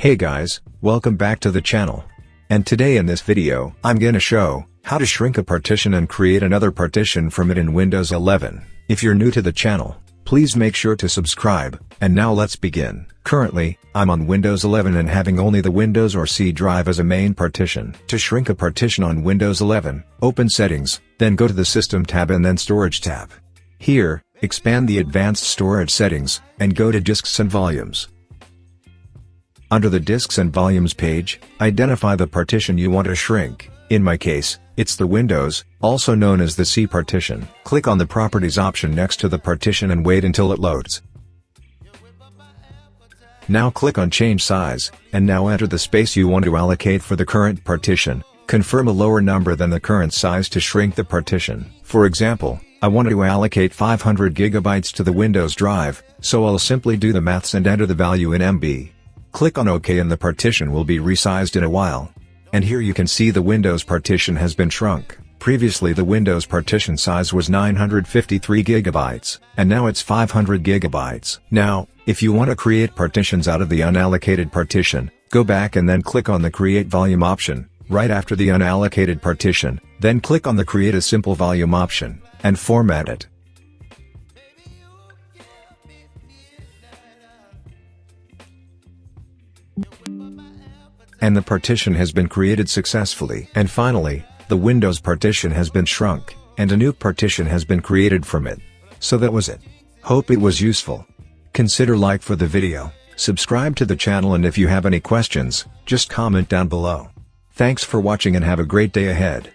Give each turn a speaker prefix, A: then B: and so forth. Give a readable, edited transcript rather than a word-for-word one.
A: Hey guys, welcome back to the channel. And today in this video, I'm gonna show how to shrink a partition and create another partition from it in Windows 11. If you're new to the channel, please make sure to subscribe, and now let's begin. Currently, I'm on Windows 11 and having only the Windows or C drive as a main partition. To shrink a partition on Windows 11, open Settings, then go to the System tab and then Storage tab. Here, expand the Advanced Storage settings, and go to Disks and Volumes. Under the Disks and Volumes page, identify the partition you want to shrink. In my case, it's the Windows, also known as the C partition. Click on the Properties option next to the partition and wait until it loads. Now click on Change Size, and now enter the space you want to allocate for the current partition. Confirm a lower number than the current size to shrink the partition. For example, I want to allocate 500 GB to the Windows drive, so I'll simply do the maths and enter the value in MB. Click on OK and the partition will be resized in a while. And here you can see the Windows partition has been shrunk. Previously the Windows partition size was 953 GB, and now it's 500 GB. Now, if you want to create partitions out of the unallocated partition, go back and then click on the Create Volume option, right after the unallocated partition, then click on the Create a Simple Volume option, and format it. And the partition has been created successfully. And finally, the Windows partition has been shrunk, and a new partition has been created from it. So that was it. Hope it was useful. Consider like for the video, subscribe to the channel, and if you have any questions, just comment down below. Thanks for watching and have a great day ahead.